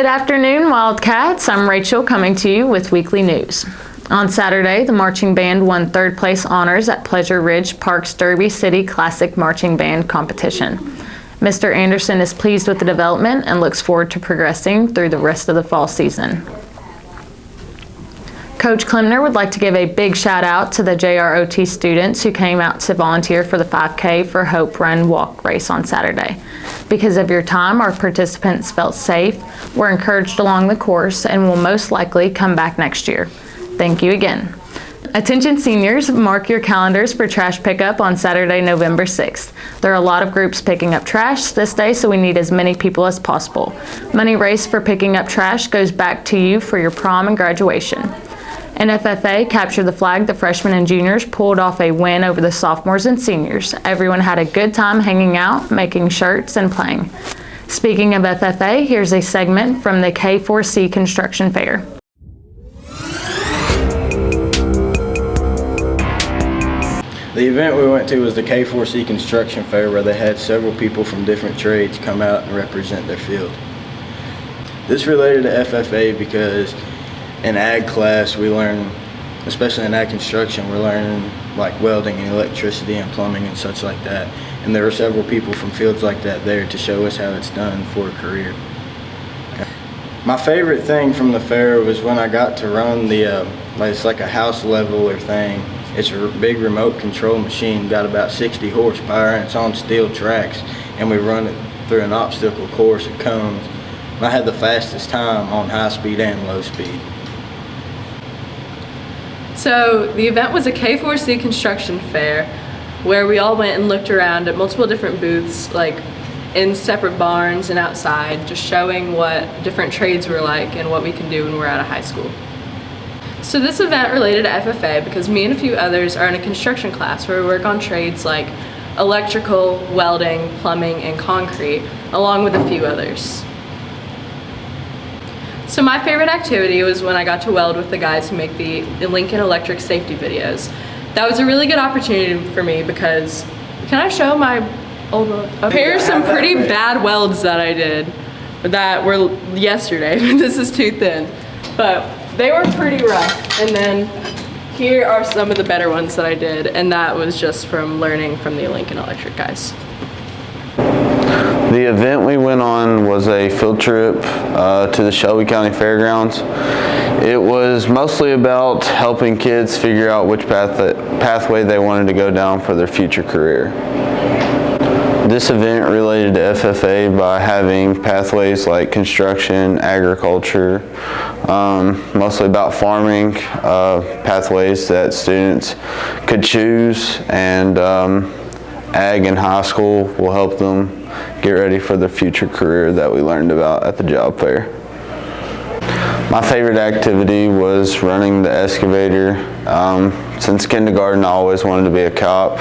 Good afternoon, Wildcats. I'm Rachel coming to you with weekly news. On Saturday, the marching band won third place honors at Pleasure Ridge Park's Derby City Classic Marching Band competition. Mr. Anderson is pleased with the development and looks forward to progressing through the rest of the fall season. Coach Klemner would like to give a big shout out to the JROT students who came out to volunteer for the 5K for Hope Run Walk race on Saturday. Because of your time, our participants felt safe, were encouraged along the course, and will most likely come back next year. Thank you again. Attention seniors, mark your calendars for trash pickup on Saturday, November 6th. There are a lot of groups picking up trash this day, so we need as many people as possible. Money raised for picking up trash goes back to you for your prom and graduation. NFFA captured the flag. The freshmen and juniors pulled off a win over the sophomores and seniors. Everyone had a good time hanging out, making shirts, and playing. Speaking of FFA, here's a segment from the K4C Construction Fair. The event we went to was the K4C Construction Fair, where they had several people from different trades come out and represent their field. This related to FFA because in ag class we learn, especially in ag construction, we're learning like welding and electricity and plumbing and such like that. And there were several people from fields like that there to show us how it's done for a career. My favorite thing from the fair was when I got to run the, it's like a house leveler thing. It's a big remote control machine, got about 60 horsepower, and it's on steel tracks. And we run it through an obstacle course of cones. And I had the fastest time on high speed and low speed. So the event was a K4C construction fair where we all went and looked around at multiple different booths, like in separate barns and outside, just showing what different trades were like and what we can do when we're out of high school. So this event related to FFA because me and a few others are in a construction class where we work on trades like electrical, welding, plumbing, and concrete, along with a few others. So my favorite activity was when I got to weld with the guys who make the Lincoln Electric safety videos. That was a really good opportunity for me because, can I show my old weld? Okay, here's some pretty bad welds that I did that were yesterday. This is too thin, but they were pretty rough. And then here are some of the better ones that I did, and that was just from learning from the Lincoln Electric guys. The event we went on was a field trip to the Shelby County Fairgrounds. It was mostly about helping kids figure out which pathway they wanted to go down for their future career. This event related to FFA by having pathways like construction, agriculture, mostly about farming, pathways that students could choose, and ag in high school will help them get ready for the future career that we learned about at the job fair. My favorite activity was running the excavator. Since kindergarten I always wanted to be a cop,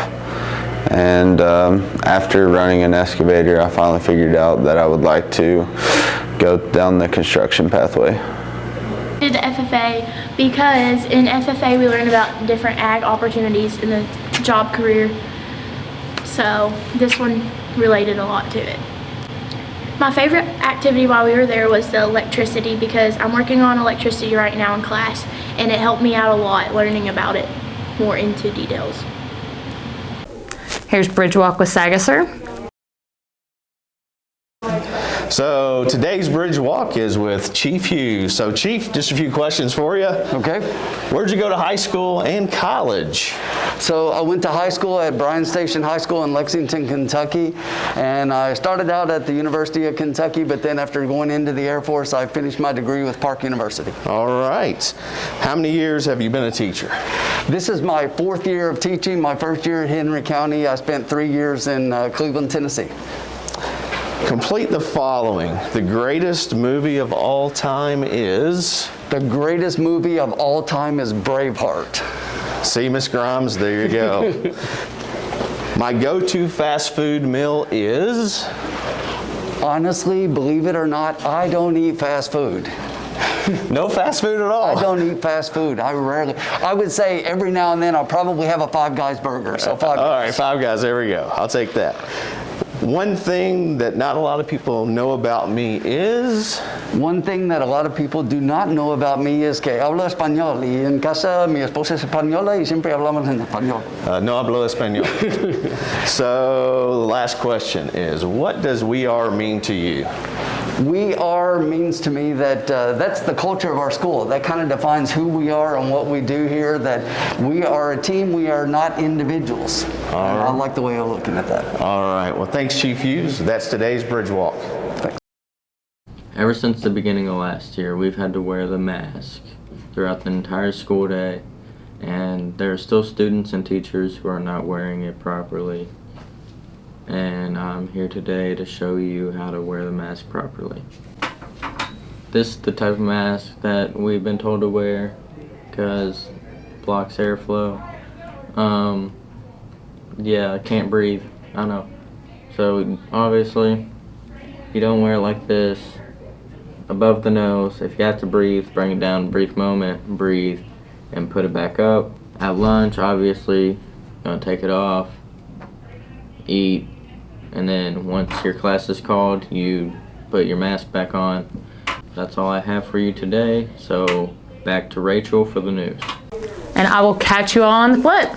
and after running an excavator I finally figured out that I would like to go down the construction pathway. I did the FFA because in FFA we learn about different ag opportunities in the job career, so this one related a lot to it. My favorite activity while we were there was the electricity because I'm working on electricity right now in class, and it helped me out a lot learning about it more into details. Here's Bridge Walk with Sagasser. So today's Bridge Walk is with Chief Hughes. So Chief, just a few questions for you. Okay. Where'd you go to high school and college? So I went to high school at Bryan Station High School in Lexington, Kentucky, and I started out at the University of Kentucky, but then after going into the Air Force, I finished my degree with Park University. All right. How many years have you been a teacher? This is my 4th year of teaching. My first year at Henry County. I spent 3 years in Cleveland, Tennessee. Complete the following. The greatest movie of all time is? The greatest movie of all time is Braveheart. See, Miss Grimes, there you go. My go-to fast food meal is? Honestly, believe it or not, I don't eat fast food. No fast food at all? I don't eat fast food. I would say every now and then I'll probably have a Five Guys burger. So Five Guys. All right, Five Guys, there we go. I'll take that. One thing that not a lot of people know about me is... One thing that a lot of people do not know about me is que hablo español y en casa mi esposa es española y siempre hablamos en español. No hablo español. So the last question is, what does we are mean to you? We are means to me that that's the culture of our school. That kind of defines who we are and what we do here, that we are a team, we are not individuals. And I like the way of looking at that. All right, well thanks Chief Hughes. That's today's Bridge Walk. Thanks. Ever since the beginning of last year, we've had to wear the mask throughout the entire school day, and there are still students and teachers who are not wearing it properly. And I'm here today to show you how to wear the mask properly. This is the type of mask that we've been told to wear because it blocks airflow. Yeah, I can't breathe, I know. So obviously, you don't wear it like this, above the nose. If you have to breathe, bring it down, brief moment, breathe, and put it back up. At lunch, obviously, you're gonna take it off, eat, and then once your class is called, you put your mask back on. That's all I have for you today, so back to Rachel for the news. And I will catch you all on the flip.